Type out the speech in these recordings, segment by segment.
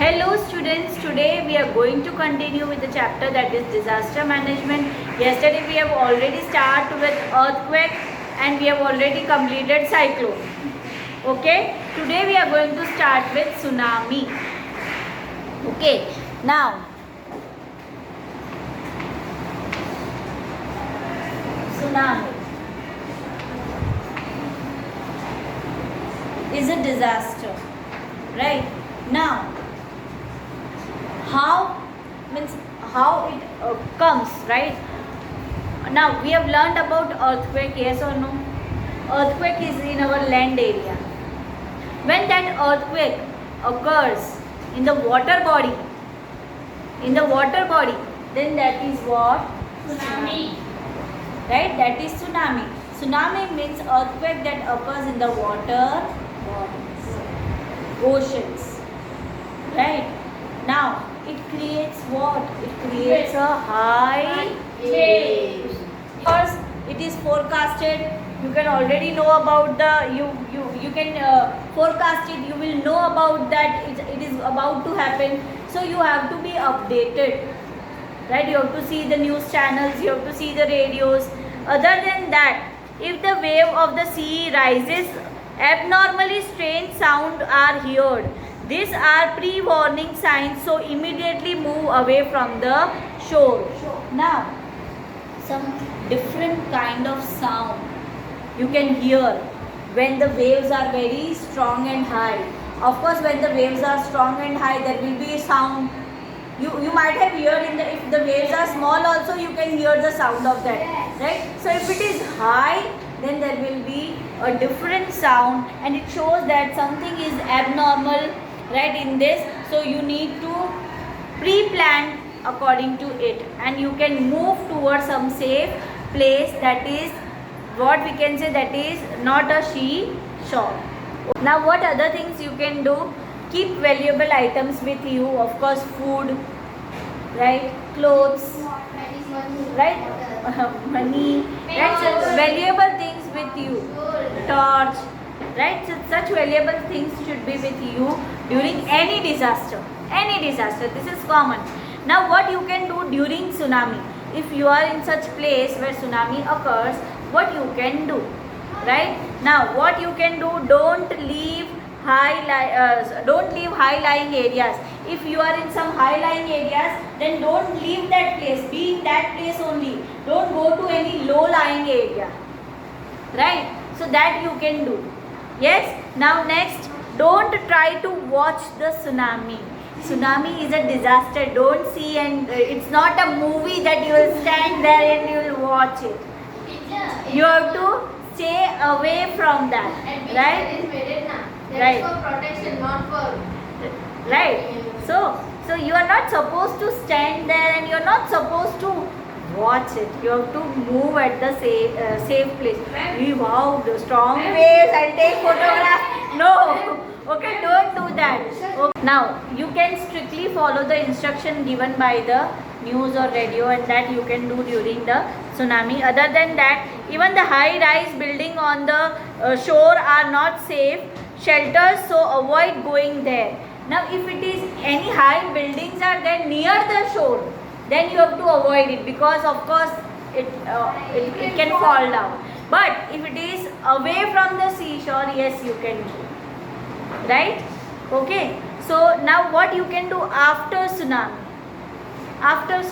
Hello students, today we are going to continue with the chapter that is disaster management. Yesterday we have already started with earthquake and we have already completed cyclone. Okay, today we are going to start with tsunami. Okay, now tsunami is a disaster, right? Now how it comes, right? Now we have learned about earthquake, yes or no? Earthquake is in our land area. When that earthquake occurs in the water body, then that is what? Tsunami. Right? That is tsunami. Tsunami means earthquake that occurs in the water bodies, oceans. Right? Now it creates what? It creates a high waves. Because it is forecasted, you can already know about the you can forecast it. You will know about that it is about to happen. So you have to be updated, right? You have to see the news channels. You have to see the radios. Other than that, if the wave of the sea rises, abnormally strange sound are heard. These are pre-warning signs, so immediately move away from the shore. Now, some different kind of sound you can hear when the waves are very strong and high. Of course, when the waves are strong and high, there will be sound. You might have heard if the waves are small also, you can hear the sound of that, right? So if it is high, then there will be a different sound, and it shows that something is abnormal, right, in this. So you need to pre-plan according to it, and you can move towards some safe place, that is what we can say, that is not a shore. Now what other things you can do? Keep valuable items with you, of course food, right, clothes, right, money, right, so valuable things with you, torch, right, so such valuable things should be with you during any disaster. This is common. Now what you can do during tsunami? If you are in such place where tsunami occurs, what you can do, right? Now what you can do, don't leave high lying areas. If you are in some high lying areas, then don't leave that place, be in that place only. Don't go to any low lying area, right? So that you can do. Yes. Now next, don't try to watch the tsunami. Tsunami is a disaster. Don't see, and it's not a movie that you will stand there and you will watch it. You have to stay away from that, right? Right. For protection, not for. Right. So you are not supposed to stand there, and you are not supposed to watch it. You have to move at the safe place. Wow, the strong waves, I'll take photograph. No. Okay, don't do that. Okay. Now you can strictly follow the instruction given by the news or radio, and that you can do during the tsunami. Other than that, even the high-rise building on the shore are not safe shelters, so avoid going there. Now if it is any high buildings are there near the shore, then you have to avoid it, because of course it can fall down. But if it is away from the seashore, yes, you can go, right? Okay, so now what you can do after tsunami? After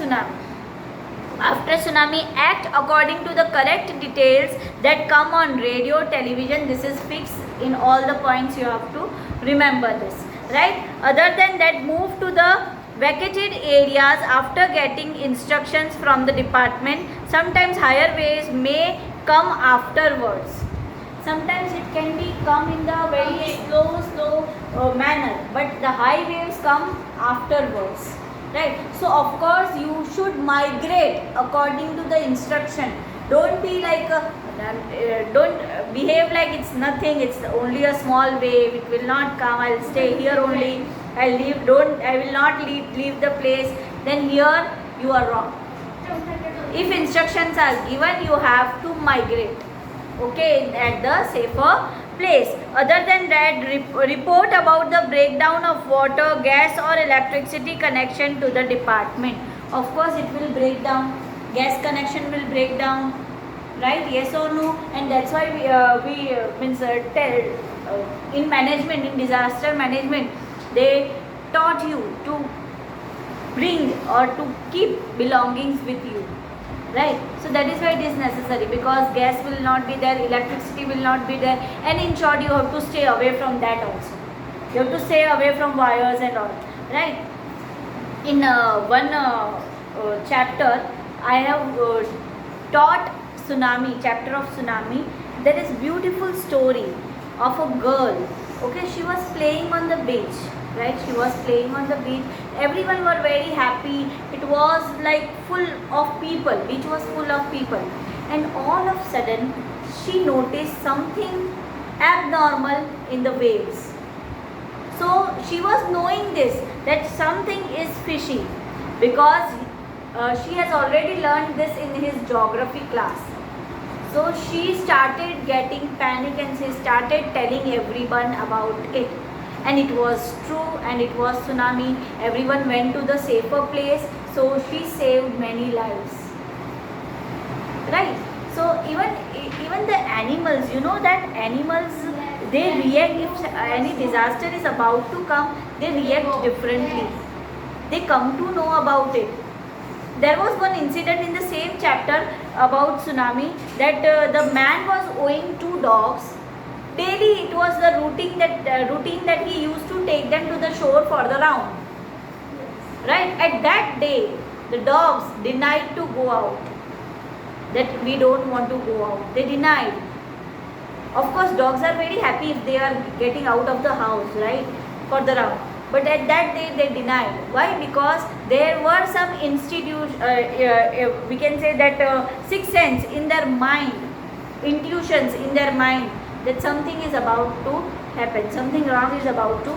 tsunami, act according to the correct details that come on radio, television. This is fixed in all the points. You have to remember this, right? Other than that, move to the vacated areas after getting instructions from the department. Sometimes higher waves may come afterwards. Sometimes it can be come in the very slow manner, but the high waves come afterwards. Right. So of course you should migrate according to the instruction. Don't be like don't behave like it's nothing. It's only a small wave. It will not come. I'll stay here only. I will not leave the place. Then here you are wrong. If instructions are given, you have to migrate. Okay, at the safer place. Other than that, report about the breakdown of water, gas or electricity connection to the department. Of course it will break down, gas connection will break down, right? Yes or no? And that's why in management, in disaster management, they taught you to bring or to keep belongings with you, right? So that is why it is necessary, because gas will not be there, electricity will not be there, and in short you have to stay away from that also. You have to stay away from wires and all, right? In one chapter I have taught tsunami, chapter of tsunami. There is beautiful story of a girl. Okay, she was playing on the beach, right? She was playing on the beach. Everyone were very happy. It was like full of people. Beach was full of people, and all of a sudden she noticed something abnormal in the waves. So she was knowing this, that something is fishy, because she has already learned this in his geography class. So she started getting panic and she started telling everyone about it. And it was true, and it was tsunami. Everyone went to the safer place. So she saved many lives. Right? So even the animals, you know that animals, they react if any disaster is about to come, they react differently. They come to know about it. There was one incident in the same chapter about tsunami, that the man was owing 2 dogs. Daily it was the routine that he used to take them to the shore for the round. Right? At that day, the dogs denied to go out. That we don't want to go out. They denied. Of course, dogs are very happy if they are getting out of the house, right, for the round. But at that day they denied. Why? Because there were some we can say that sixth sense in their mind, intuitions in their mind, that something is about to happen, something wrong is about to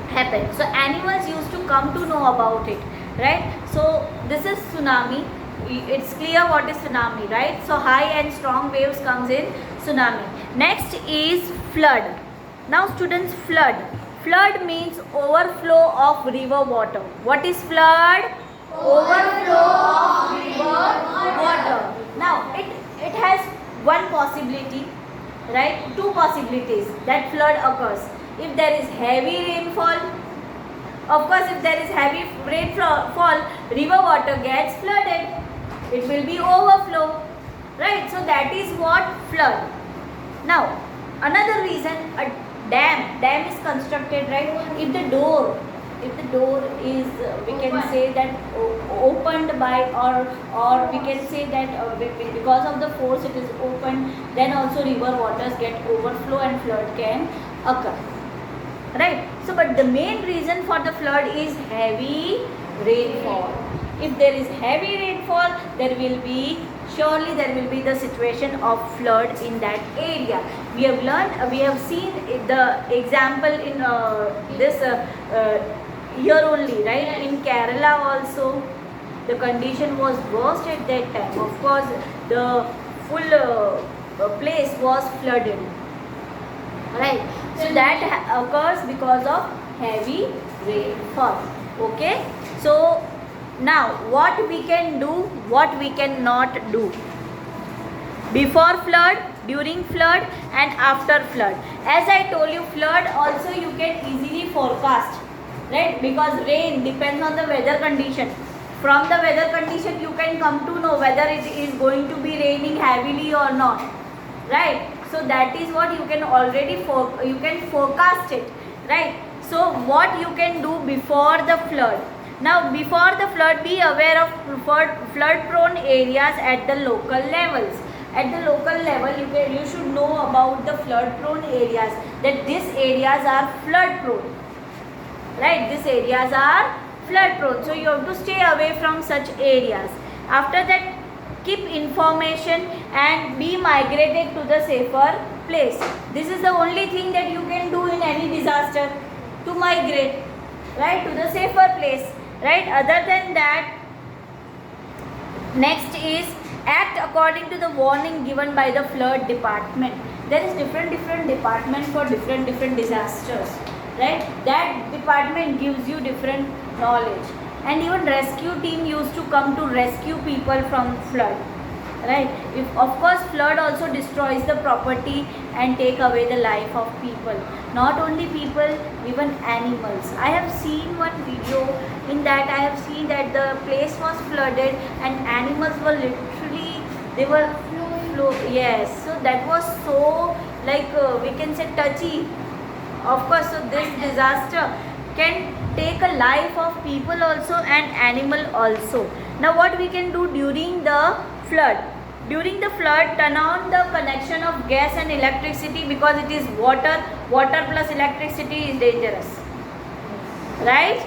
happen. So animals used to come to know about it, right? So this is tsunami. It's clear what is tsunami, right? So high and strong waves comes in tsunami. Next is flood. Now students, flood. Flood means overflow of river water. What is flood? Overflow of river water. Now it has one possibility, right? 2 possibilities that flood occurs. If there is heavy rainfall, of course if there is heavy rainfall, river water gets flooded. It will be overflow, right? So that is what flood. Now another reason, a dam is constructed, right? If the door is we can say that opened by, or we can say that because of the force it is opened, then also river waters get overflow and flood can occur, right? So but the main reason for the flood is heavy rainfall. If there is heavy rainfall, surely there will be the situation of flood in that area. We have learned, we have seen the example in this year only, right? In Kerala also, the condition was worst at that time. Of course, the full place was flooded, right? So that occurs because of heavy rainfall. Okay, so now what we can do, what we cannot do before flood, during flood and after flood. As I told you, flood also you can easily forecast, right? Because rain depends on the weather condition. From the weather condition you can come to know whether it is going to be raining heavily or not, right? So that is what you can already you can forecast it, right? So what you can do before the flood. Now before the flood, be aware of flood prone areas at the local levels. At the local level, you should know about the flood prone areas, that these areas are flood prone, right? These areas are flood prone. So you have to stay away from such areas. After that, keep information and be migrated to the safer place. This is the only thing that you can do in any disaster, to migrate, right, to the safer place. Right? Other than that, next is act according to the warning given by the flood department. there is different department for different disasters, right? That department gives you different knowledge, and even rescue team used to come to rescue people from flood, right? If of course flood also destroys the property and take away the life of people, not only people, even animals. I have seen one video, in that I have seen that the place was flooded and animals were literally, they were yes, so that was so, like we can say, touchy. Of course, so this disaster can take a life of people also and animal also. Now what we can do during the flood? During the flood, turn on the connection of gas and electricity, because it is water. Water plus electricity is dangerous, right?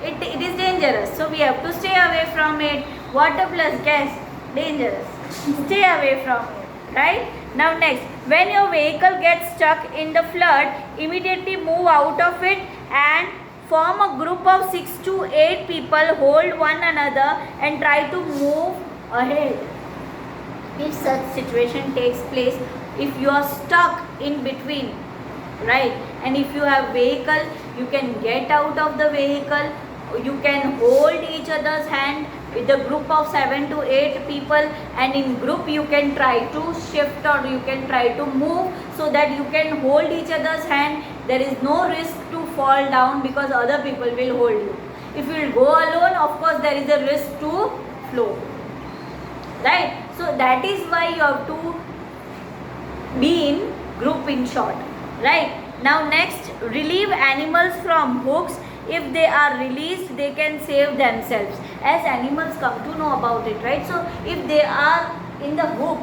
It is dangerous. So we have to stay away from it. Water plus gas, dangerous. Stay away from it, right? Now next, when your vehicle gets stuck in the flood, immediately move out of it and form a group of 6 to 8 people, hold one another and try to move ahead. If such situation takes place, if you are stuck in between, right, and if you have vehicle, you can get out of the vehicle, you can hold each other's hand with a group of 7 to 8 people, and in group you can try to shift or you can try to move, so that you can hold each other's hand. There is no risk to fall down because other people will hold you. If you will go alone, of course there is a risk to float, right? So that is why you have to be in group, in short, right? Now next, relieve animals from hooks. If they are released, they can save themselves, as animals come to know about it, right? So if they are in the hook,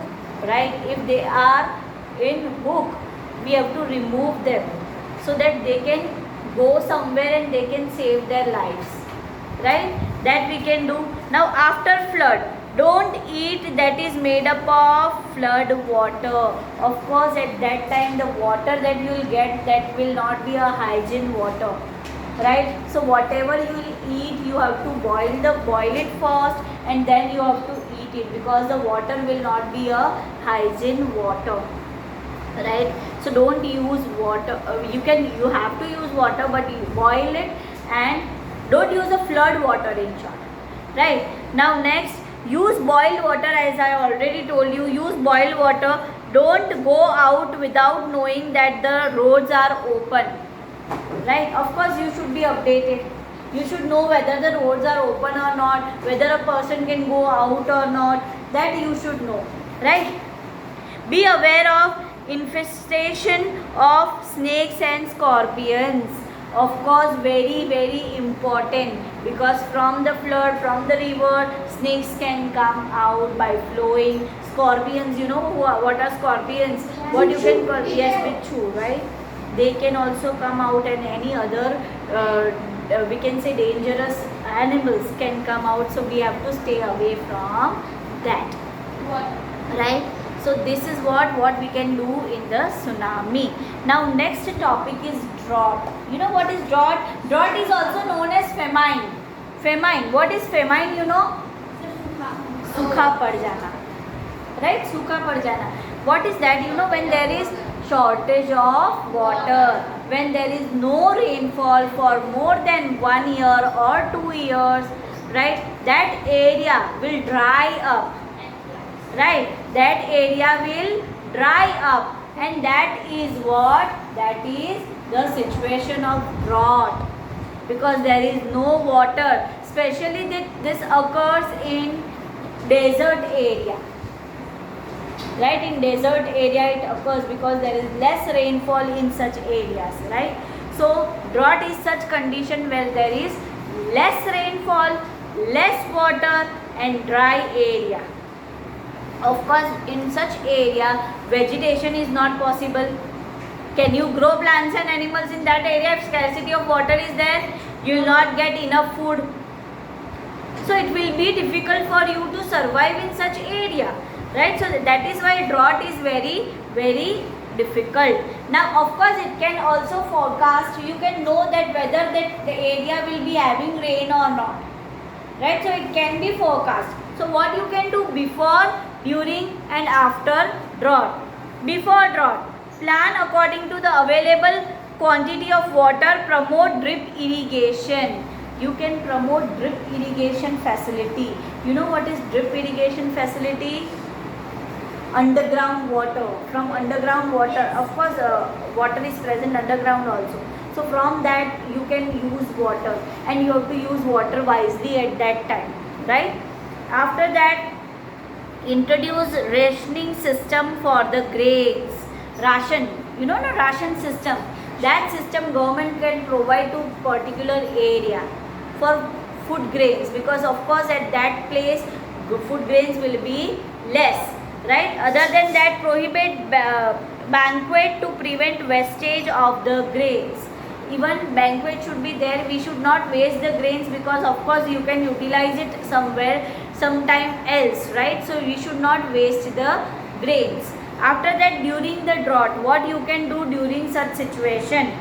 right, if they are in hook, we have to remove them so that they can go somewhere and they can save their lives, right? That we can do. Now after flood, don't eat that is made up of flood water. Of course, at that time the water that you will get, that will not be a hygiene water, right? So whatever you will eat, you have to boil it first and then you have to eat it, because the water will not be a hygiene water, right? So don't use water. You have to use water, but you boil it and don't use the flood water, in short, right? Now next, use boiled water. As I already told you, use boiled water. Don't go out without knowing that the roads are open, right? Of course you should be updated. You should know whether the roads are open or not, whether a person can go out or not. That you should know, right? Be aware of infestation of snakes and scorpions. Of course, very important, because from the flood, from the river, snakes can come out by flowing. Scorpions, you know what are scorpions? What you can call, yes, bichu, right? They can also come out, and any other we can say dangerous animals can come out, so we have to stay away from that, right? So this is what we can do in the tsunami. Now next topic is drought. You know what is drought? Drought is also known as famine. Famine. What is famine? You know? Sukha pad jana. Right? Sukha pad jana. What is that? You know, when there is shortage of water, when there is no rainfall for more than 1 year or 2 years, right? That area will dry up. Right, that area will dry up, and that is what? That is the situation of drought, because there is no water. Especially this occurs in desert area, right? In desert area it occurs because there is less rainfall in such areas, right? So drought is such condition where there is less rainfall, less water and dry area. Of course, in such area, vegetation is not possible. Can you grow plants and animals in that area? If scarcity of water is there, you will not get enough food. So it will be difficult for you to survive in such area, right? So that is why drought is very difficult. Now, of course, it can also forecast. You can know that whether that the area will be having rain or not, right? So it can be forecast. So what you can do before, during and after drought? Before drought, Plan according to the available quantity of water. Promote drip irrigation. You can promote drip irrigation facility. You know what is drip irrigation facility? Underground water. From underground water, of course, water is present underground also. So from that you can use water, and you have to use water wisely at that time, right? After that, introduce rationing system for the grains. Ration, you know, the ration system. That system government can provide to particular area for food grains, because of course at that place food grains will be less, right? Other than that, prohibit banquet to prevent wastage of the grains. Even banquet should be there. We should not waste the grains, because of course you can utilize it somewhere sometime else, right? So we should not waste the grains. After that, during the drought, what you can do during such situation?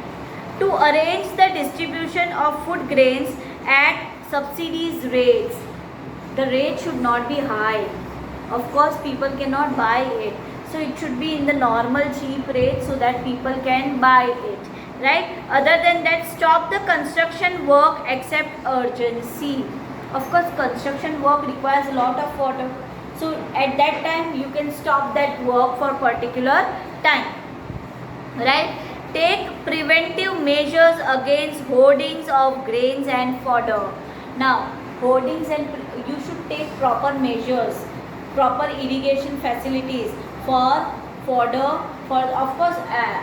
To arrange the distribution of food grains at subsidies rates. The rate should not be high. Of course people cannot buy it, so it should be in the normal cheap rate so that people can buy it, right? Other than that, stop the construction work except urgency. Of course construction work requires a lot of water, so at that time you can stop that work for particular time, right? Take preventive measures against hoardings of grains and fodder. Now hoardings, and you should take proper measures, proper irrigation facilities for fodder, for of course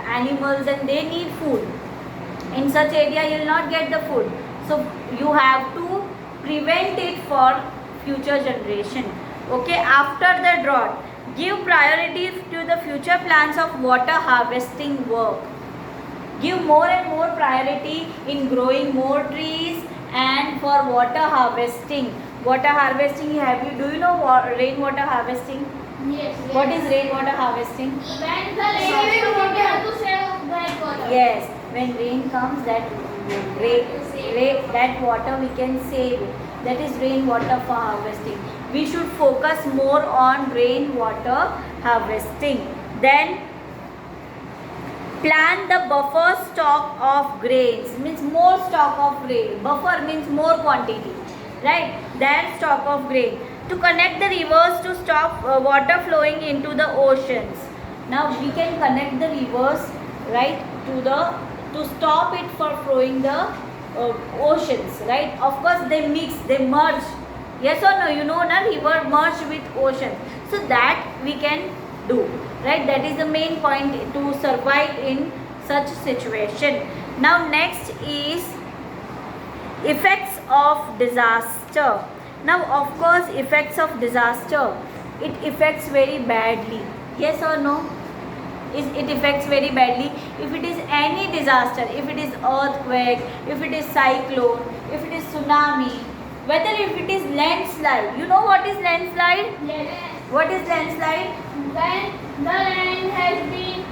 animals, and they need food. In such area you will not get the food, so you have to prevent it for future generation. Okay, after the drought, give priority to the future plans of water harvesting work. Give more and more priority in growing more trees and for water harvesting. Water harvesting, do you know rainwater harvesting? Yes. What is rainwater harvesting? When the rain comes, we have to save that water. Yes, when rain comes, that water we can save it. That is rainwater for harvesting. We should focus more on rainwater harvesting. Then plan the buffer stock of grains, means more stock of grain. Buffer means more quantity, right? Than stock of grain. To connect the rivers to stop water flowing into the oceans. Now we can connect the rivers, right, to stop it for flowing the oceans, right? Of course they mix, they merge. Yes or no? You know, na, river merge with ocean. So that we can do, right? That is the main point to survive in such situation. Now next is effects of disaster. Now of course effects of disaster, it affects very badly. Yes or no? It affects very badly. If it is any disaster, if it is earthquake, if it is cyclone, if it is tsunami, whether if it is landslide. You know what is landslide? Yes. What is landslide? When the land has been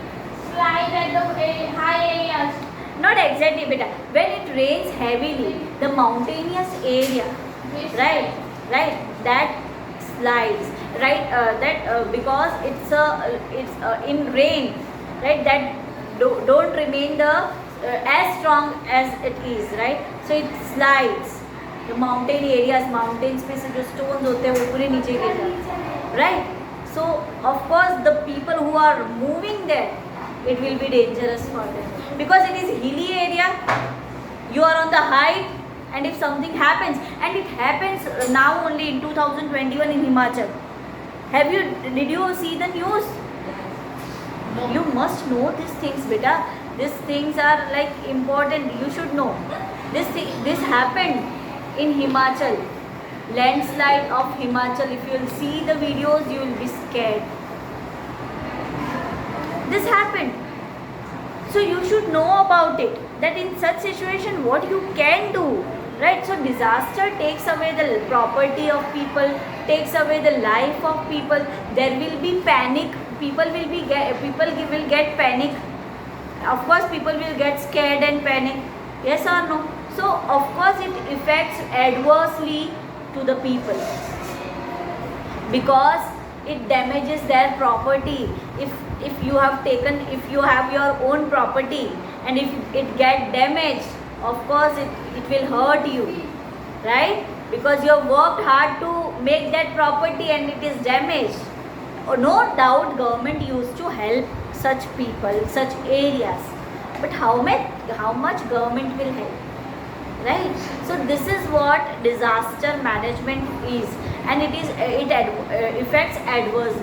slide at the high areas. Not exactly, beta. When it rains heavily, the mountainous area, right, that slides, right, because it's in rain, right, that don't remain the as strong as it is, right, so it slides. The mountain areas, mountains पे से जो stones होते हैं वो पूरे नीचे गिर जाते हैं, right? So of course the people who are moving there, it will be dangerous for them, because it is hilly area. You are on the height, and if something happens, and it happens now only in 2021 in Himachal. Did you see the news? No. You must know these things, beta. These things are like important. You should know. This happened in Himachal. Landslide of Himachal. If you will see the videos, you will be scared. This happened. So you should know about it, that in such situation what you can do, right? So disaster takes away the property of people, takes away the life of people. There will be panic. People will get panic. Of course people will get scared and panic. Yes or no? So of course it affects adversely to the people, because it damages their property. If you have taken, if you have your own property and if it get damaged, of course it will hurt you, right? Because you have worked hard to make that property and it is damaged. No doubt government used to help such people, such areas, but how much government will help, right? So this is what disaster management is, and it affects adversely